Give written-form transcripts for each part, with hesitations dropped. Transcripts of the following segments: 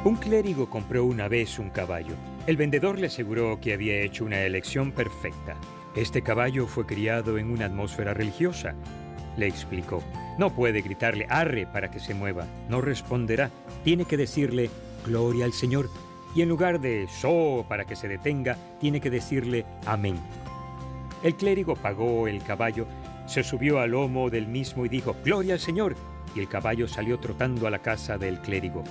Un clérigo compró una vez un caballo. El vendedor le aseguró que había hecho una elección perfecta. Este caballo fue criado en una atmósfera religiosa, le explicó. No puede gritarle "arre" para que se mueva. No responderá. Tiene que decirle "gloria al Señor". Y en lugar de "so" para que se detenga, tiene que decirle "amén". El clérigo pagó el caballo, se subió al lomo del mismo y dijo "gloria al Señor", y el caballo salió trotando a la casa del clérigo.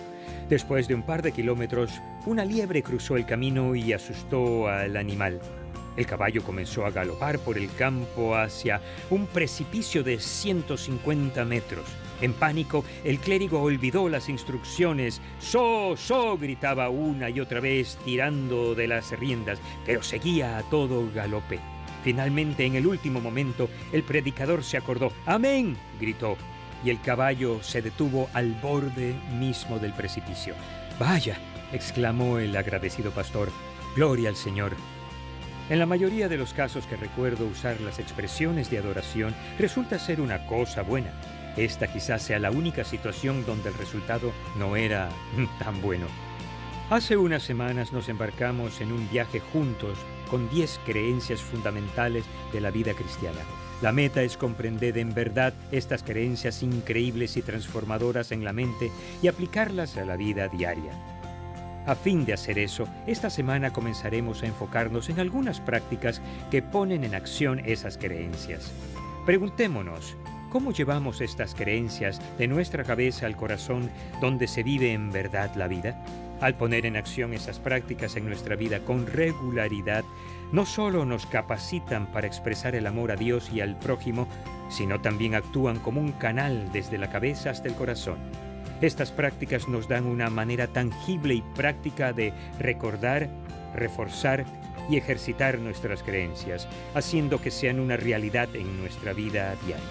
Después de un par de kilómetros, una liebre cruzó el camino y asustó al animal. El caballo comenzó a galopar por el campo hacia un precipicio de 150 metros. En pánico, el clérigo olvidó las instrucciones. "So, so", gritaba una y otra vez, tirando de las riendas, pero seguía a todo galope. Finalmente, en el último momento, el predicador se acordó. "Amén", gritó, y el caballo se detuvo al borde mismo del precipicio. "Vaya", exclamó el agradecido pastor, "gloria al Señor". En la mayoría de los casos que recuerdo usar las expresiones de adoración, resulta ser una cosa buena. Esta quizás sea la única situación donde el resultado no era tan bueno. Hace unas semanas nos embarcamos en un viaje juntos con 10 creencias fundamentales de la vida cristiana. La meta es comprender en verdad estas creencias increíbles y transformadoras en la mente y aplicarlas a la vida diaria. A fin de hacer eso, esta semana comenzaremos a enfocarnos en algunas prácticas que ponen en acción esas creencias. Preguntémonos, ¿cómo llevamos estas creencias de nuestra cabeza al corazón donde se vive en verdad la vida? Al poner en acción esas prácticas en nuestra vida con regularidad, no solo nos capacitan para expresar el amor a Dios y al prójimo, sino también actúan como un canal desde la cabeza hasta el corazón. Estas prácticas nos dan una manera tangible y práctica de recordar, reforzar y ejercitar nuestras creencias, haciendo que sean una realidad en nuestra vida diaria.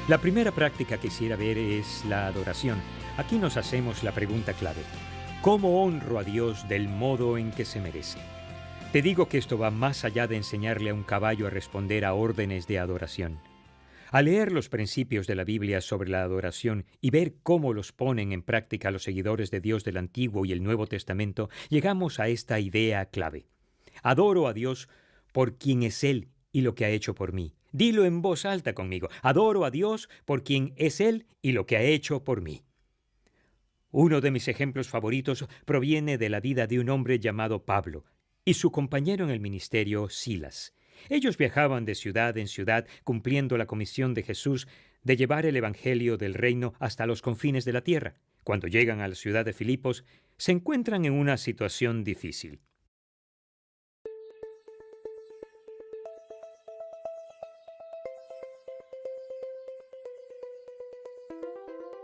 La primera práctica que quisiera ver es la adoración. Aquí nos hacemos la pregunta clave: ¿cómo honro a Dios del modo en que se merece? Te digo que esto va más allá de enseñarle a un caballo a responder a órdenes de adoración. Al leer los principios de la Biblia sobre la adoración y ver cómo los ponen en práctica los seguidores de Dios del Antiguo y el Nuevo Testamento, llegamos a esta idea clave. Adoro a Dios por quien es Él y lo que ha hecho por mí. Dilo en voz alta conmigo: adoro a Dios por quien es Él y lo que ha hecho por mí. Uno de mis ejemplos favoritos proviene de la vida de un hombre llamado Pablo y su compañero en el ministerio, Silas. Ellos viajaban de ciudad en ciudad cumpliendo la comisión de Jesús de llevar el evangelio del reino hasta los confines de la tierra. Cuando llegan a la ciudad de Filipos, se encuentran en una situación difícil.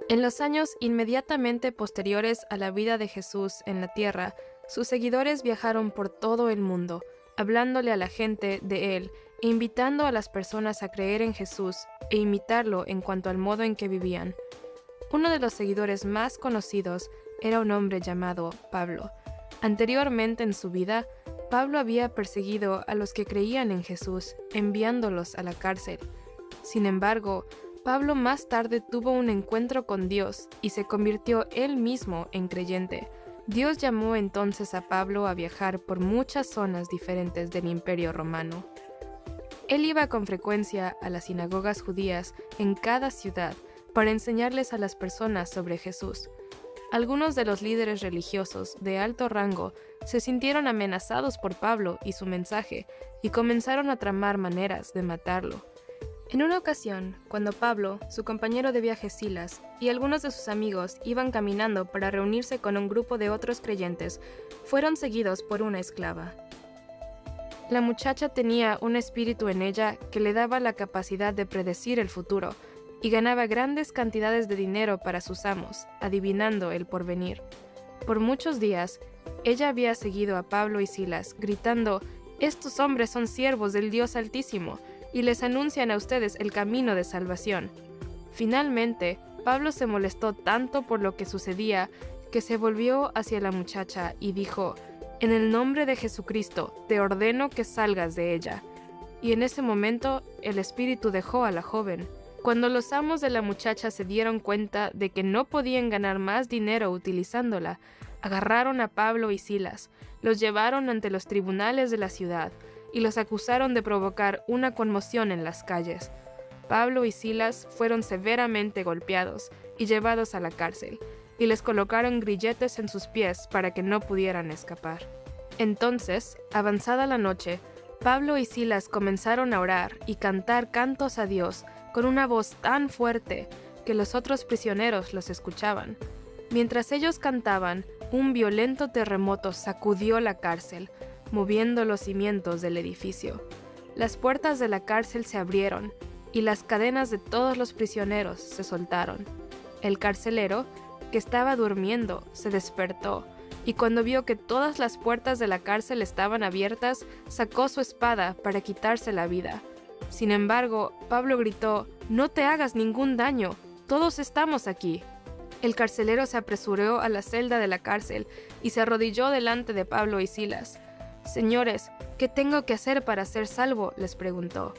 En los años inmediatamente posteriores a la vida de Jesús en la tierra, sus seguidores viajaron por todo el mundo, hablándole a la gente de Él e invitando a las personas a creer en Jesús e imitarlo en cuanto al modo en que vivían. Uno de los seguidores más conocidos era un hombre llamado Pablo. Anteriormente en su vida, Pablo había perseguido a los que creían en Jesús, enviándolos a la cárcel. Sin embargo, Pablo más tarde tuvo un encuentro con Dios y se convirtió él mismo en creyente. Dios llamó entonces a Pablo a viajar por muchas zonas diferentes del Imperio Romano. Él iba con frecuencia a las sinagogas judías en cada ciudad para enseñarles a las personas sobre Jesús. Algunos de los líderes religiosos de alto rango se sintieron amenazados por Pablo y su mensaje y comenzaron a tramar maneras de matarlo. En una ocasión, cuando Pablo, su compañero de viaje Silas y algunos de sus amigos iban caminando para reunirse con un grupo de otros creyentes, fueron seguidos por una esclava. La muchacha tenía un espíritu en ella que le daba la capacidad de predecir el futuro y ganaba grandes cantidades de dinero para sus amos, adivinando el porvenir. Por muchos días, ella había seguido a Pablo y Silas, gritando: «Estos hombres son siervos del Dios Altísimo, y les anuncian a ustedes el camino de salvación». Finalmente, Pablo se molestó tanto por lo que sucedía que se volvió hacia la muchacha y dijo: En el nombre de Jesucristo, te ordeno que salgas de ella. Y en ese momento el espíritu dejó a la joven. Cuando los amos de la muchacha se dieron cuenta de que no podían ganar más dinero utilizándola, agarraron a Pablo y Silas, los llevaron ante los tribunales de la ciudad y los acusaron de provocar una conmoción en las calles. Pablo y Silas fueron severamente golpeados y llevados a la cárcel, y les colocaron grilletes en sus pies para que no pudieran escapar. Entonces, avanzada la noche, Pablo y Silas comenzaron a orar y cantar cantos a Dios con una voz tan fuerte que los otros prisioneros los escuchaban. Mientras ellos cantaban, un violento terremoto sacudió la cárcel, moviendo los cimientos del edificio. Las puertas de la cárcel se abrieron y las cadenas de todos los prisioneros se soltaron. El carcelero, que estaba durmiendo, se despertó y cuando vio que todas las puertas de la cárcel estaban abiertas, sacó su espada para quitarse la vida. Sin embargo, Pablo gritó: «No te hagas ningún daño, todos estamos aquí». El carcelero se apresuró a la celda de la cárcel y se arrodilló delante de Pablo y Silas. «Señores, ¿qué tengo que hacer para ser salvo?», les preguntó.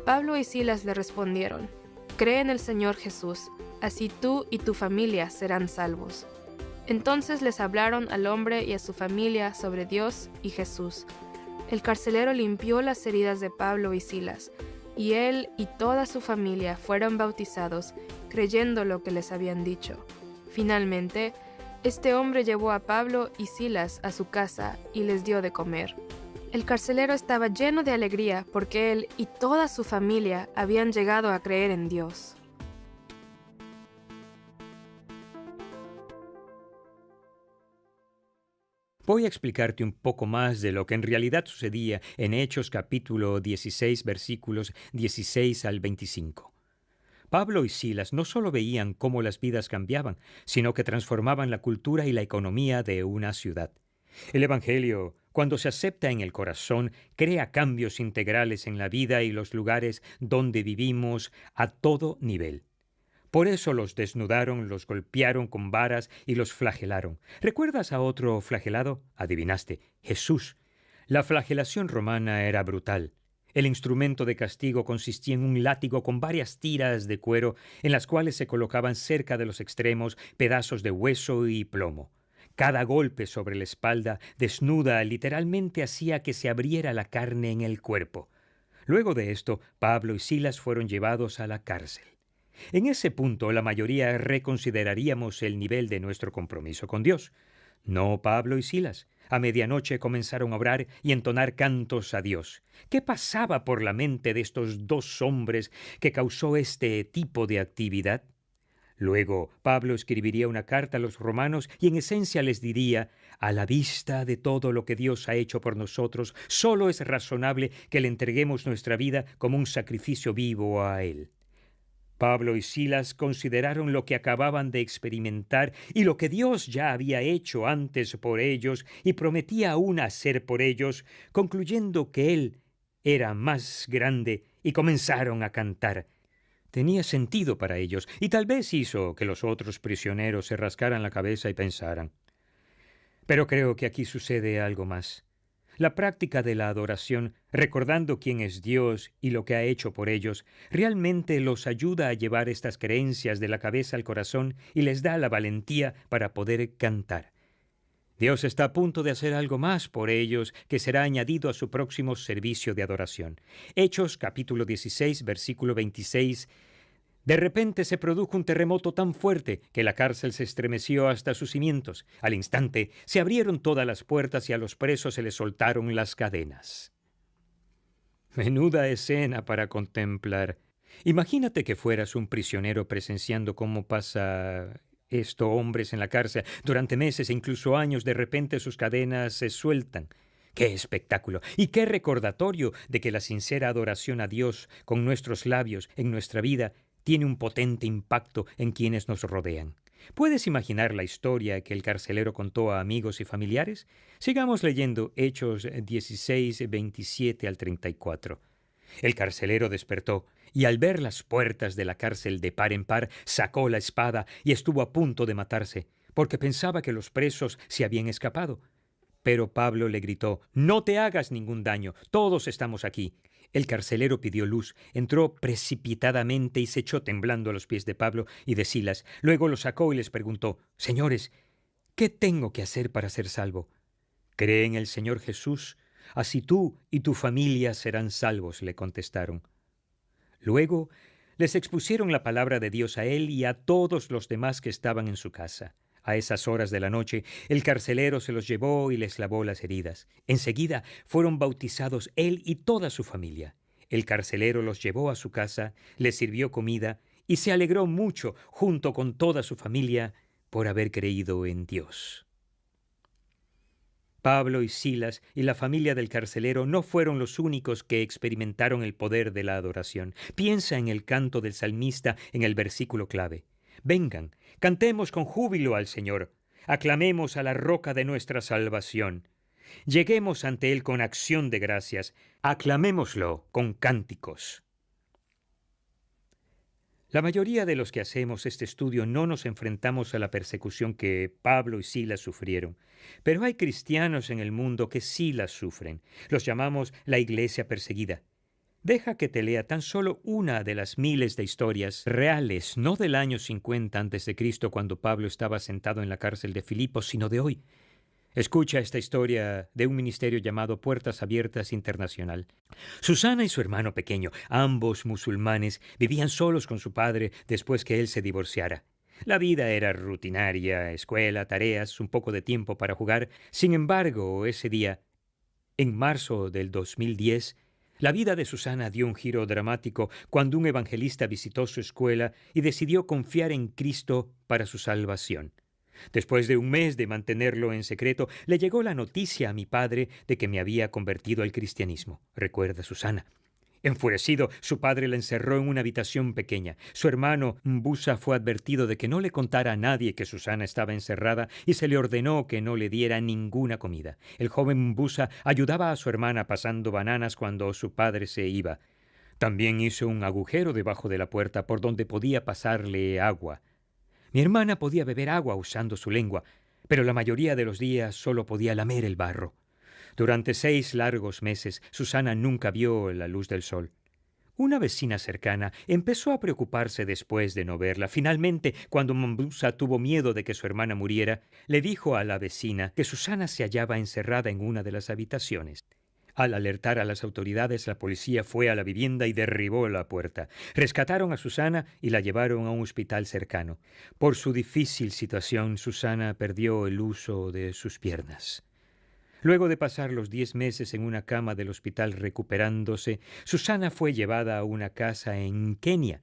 Pablo y Silas le respondieron: «Cree en el Señor Jesús, así tú y tu familia serán salvos». Entonces les hablaron al hombre y a su familia sobre Dios y Jesús. El carcelero limpió las heridas de Pablo y Silas, y él y toda su familia fueron bautizados, creyendo lo que les habían dicho. Finalmente, este hombre llevó a Pablo y Silas a su casa y les dio de comer. El carcelero estaba lleno de alegría porque él y toda su familia habían llegado a creer en Dios. Voy a explicarte un poco más de lo que en realidad sucedía en Hechos capítulo 16, versículos 16 al 25. Pablo y Silas no solo veían cómo las vidas cambiaban, sino que transformaban la cultura y la economía de una ciudad. El Evangelio, cuando se acepta en el corazón, crea cambios integrales en la vida y los lugares donde vivimos a todo nivel. Por eso los desnudaron, los golpearon con varas y los flagelaron. ¿Recuerdas a otro flagelado? Adivinaste, Jesús. La flagelación romana era brutal. El instrumento de castigo consistía en un látigo con varias tiras de cuero en las cuales se colocaban cerca de los extremos pedazos de hueso y plomo. Cada golpe sobre la espalda desnuda literalmente hacía que se abriera la carne en el cuerpo. Luego de esto, Pablo y Silas fueron llevados a la cárcel. En ese punto, la mayoría reconsideraríamos el nivel de nuestro compromiso con Dios. No Pablo y Silas. A medianoche comenzaron a orar y entonar cantos a Dios. ¿Qué pasaba por la mente de estos dos hombres que causó este tipo de actividad? Luego, Pablo escribiría una carta a los romanos y en esencia les diría: a la vista de todo lo que Dios ha hecho por nosotros, solo es razonable que le entreguemos nuestra vida como un sacrificio vivo a Él. Pablo y Silas consideraron lo que acababan de experimentar y lo que Dios ya había hecho antes por ellos y prometía aún hacer por ellos, concluyendo que Él era más grande, y comenzaron a cantar. Tenía sentido para ellos y tal vez hizo que los otros prisioneros se rascaran la cabeza y pensaran. Pero creo que aquí sucede algo más. La práctica de la adoración, recordando quién es Dios y lo que ha hecho por ellos, realmente los ayuda a llevar estas creencias de la cabeza al corazón y les da la valentía para poder cantar. Dios está a punto de hacer algo más por ellos que será añadido a su próximo servicio de adoración. Hechos capítulo 16, versículo 26. De repente se produjo un terremoto tan fuerte que la cárcel se estremeció hasta sus cimientos. Al instante se abrieron todas las puertas y a los presos se les soltaron las cadenas. Menuda escena para contemplar. Imagínate que fueras un prisionero presenciando cómo pasa esto hombres en la cárcel. Durante meses e incluso años, de repente sus cadenas se sueltan. ¡Qué espectáculo! Y qué recordatorio de que la sincera adoración a Dios con nuestros labios en nuestra vida tiene un potente impacto en quienes nos rodean. ¿Puedes imaginar la historia que el carcelero contó a amigos y familiares? Sigamos leyendo Hechos 16, 27 al 34. El carcelero despertó y al ver las puertas de la cárcel de par en par, sacó la espada y estuvo a punto de matarse, porque pensaba que los presos se habían escapado. Pero Pablo le gritó: «No te hagas ningún daño, todos estamos aquí». El carcelero pidió luz, entró precipitadamente y se echó temblando a los pies de Pablo y de Silas. Luego los sacó y les preguntó: «Señores, ¿qué tengo que hacer para ser salvo?» «Cree en el Señor Jesús, así tú y tu familia serán salvos», le contestaron. Luego les expusieron la palabra de Dios a él y a todos los demás que estaban en su casa. A esas horas de la noche, el carcelero se los llevó y les lavó las heridas. Enseguida fueron bautizados él y toda su familia. El carcelero los llevó a su casa, les sirvió comida y se alegró mucho, junto con toda su familia, por haber creído en Dios. Pablo y Silas y la familia del carcelero no fueron los únicos que experimentaron el poder de la adoración. Piensa en el canto del salmista en el versículo clave. Vengan, cantemos con júbilo al Señor, aclamemos a la roca de nuestra salvación. Lleguemos ante Él con acción de gracias, aclamémoslo con cánticos. La mayoría de los que hacemos este estudio no nos enfrentamos a la persecución que Pablo y Silas sufrieron, pero hay cristianos en el mundo que sí la sufren. Los llamamos la iglesia perseguida. Deja que te lea tan solo una de las miles de historias reales, no del año 50 a.C., cuando Pablo estaba sentado en la cárcel de Filipos, sino de hoy. Escucha esta historia de un ministerio llamado Puertas Abiertas Internacional. Susana y su hermano pequeño, ambos musulmanes, vivían solos con su padre después que él se divorciara. La vida era rutinaria, escuela, tareas, un poco de tiempo para jugar. Sin embargo, ese día, en marzo del 2010, la vida de Susana dio un giro dramático cuando un evangelista visitó su escuela y decidió confiar en Cristo para su salvación. Después de un mes de mantenerlo en secreto, le llegó la noticia a mi padre de que me había convertido al cristianismo, recuerda Susana. Enfurecido, su padre la encerró en una habitación pequeña. Su hermano Mbusa fue advertido de que no le contara a nadie que Susana estaba encerrada y se le ordenó que no le diera ninguna comida. El joven Mbusa ayudaba a su hermana pasando bananas cuando su padre se iba. También hizo un agujero debajo de la puerta por donde podía pasarle agua. Mi hermana podía beber agua usando su lengua, pero la mayoría de los días solo podía lamer el barro. Durante 6 largos meses, Susana nunca vio la luz del sol. Una vecina cercana empezó a preocuparse después de no verla. Finalmente, cuando Mbusa tuvo miedo de que su hermana muriera, le dijo a la vecina que Susana se hallaba encerrada en una de las habitaciones. Al alertar a las autoridades, la policía fue a la vivienda y derribó la puerta. Rescataron a Susana y la llevaron a un hospital cercano. Por su difícil situación, Susana perdió el uso de sus piernas. Luego de pasar los 10 meses en una cama del hospital recuperándose, Susana fue llevada a una casa en Kenia.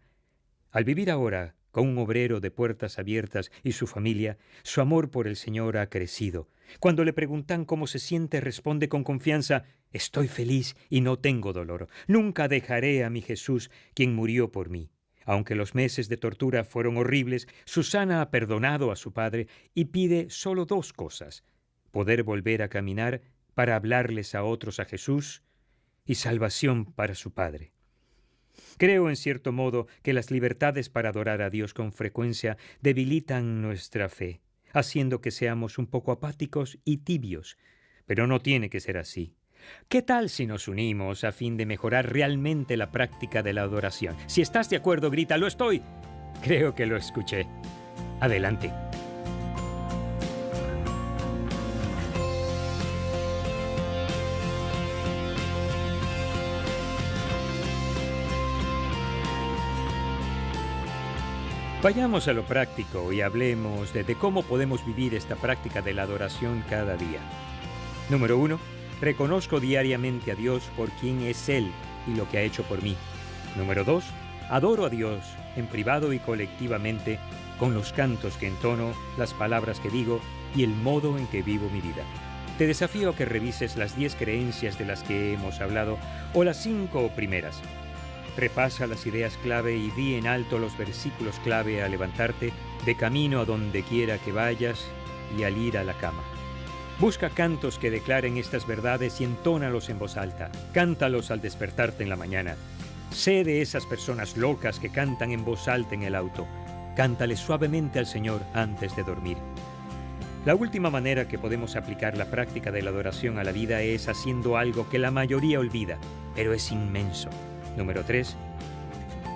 Al vivir ahora con un obrero de Puertas Abiertas y su familia, su amor por el Señor ha crecido. Cuando le preguntan cómo se siente, responde con confianza: «Estoy feliz y no tengo dolor. Nunca dejaré a mi Jesús, quien murió por mí». Aunque los meses de tortura fueron horribles, Susana ha perdonado a su padre y pide solo 2 cosas: poder volver a caminar para hablarles a otros a Jesús y salvación para su padre. Creo, en cierto modo, que las libertades para adorar a Dios con frecuencia debilitan nuestra fe, haciendo que seamos un poco apáticos y tibios. Pero no tiene que ser así. ¿Qué tal si nos unimos a fin de mejorar realmente la práctica de la adoración? Si estás de acuerdo, grita: «¡Lo estoy!». Creo que lo escuché. Adelante. Vayamos a lo práctico y hablemos de cómo podemos vivir esta práctica de la adoración cada día. Número 1. Reconozco diariamente a Dios por quien es Él y lo que ha hecho por mí. Número 2. Adoro a Dios en privado y colectivamente con los cantos que entono, las palabras que digo y el modo en que vivo mi vida. Te desafío a que revises las 10 creencias de las que hemos hablado o las 5 primeras. Repasa las ideas clave y di en alto los versículos clave al levantarte, de camino a donde quiera que vayas y al ir a la cama. Busca cantos que declaren estas verdades y entónalos en voz alta. Cántalos al despertarte en la mañana. Sé de esas personas locas que cantan en voz alta en el auto. Cántale suavemente al Señor antes de dormir. La última manera que podemos aplicar la práctica de la adoración a la vida es haciendo algo que la mayoría olvida, pero es inmenso. Número 3.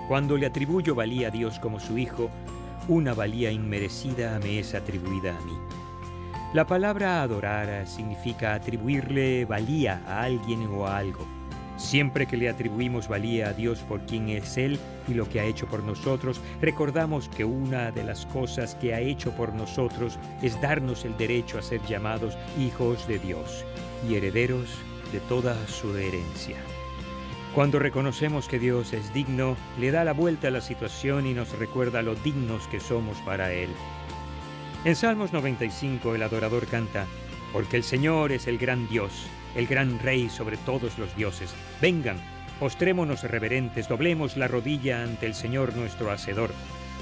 Cuando le atribuyo valía a Dios como su Hijo, una valía inmerecida me es atribuida a mí. La palabra adorar significa atribuirle valía a alguien o a algo. Siempre que le atribuimos valía a Dios por quien es Él y lo que ha hecho por nosotros, recordamos que una de las cosas que ha hecho por nosotros es darnos el derecho a ser llamados hijos de Dios y herederos de toda su herencia. Cuando reconocemos que Dios es digno, le da la vuelta a la situación y nos recuerda lo dignos que somos para Él. En Salmos 95 el adorador canta: porque el Señor es el gran Dios, el gran Rey sobre todos los dioses. Vengan, postrémonos reverentes, doblemos la rodilla ante el Señor nuestro Hacedor,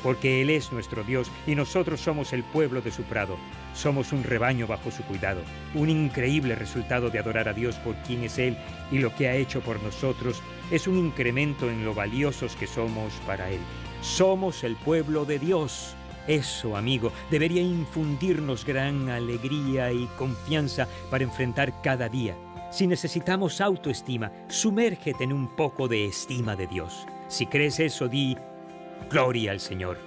porque Él es nuestro Dios y nosotros somos el pueblo de su prado. Somos un rebaño bajo su cuidado. Un increíble resultado de adorar a Dios por quien es Él y lo que ha hecho por nosotros es un incremento en lo valiosos que somos para Él. Somos el pueblo de Dios. Eso, amigo, debería infundirnos gran alegría y confianza para enfrentar cada día. Si necesitamos autoestima, sumérgete en un poco de estima de Dios. Si crees eso, di: gloria al Señor.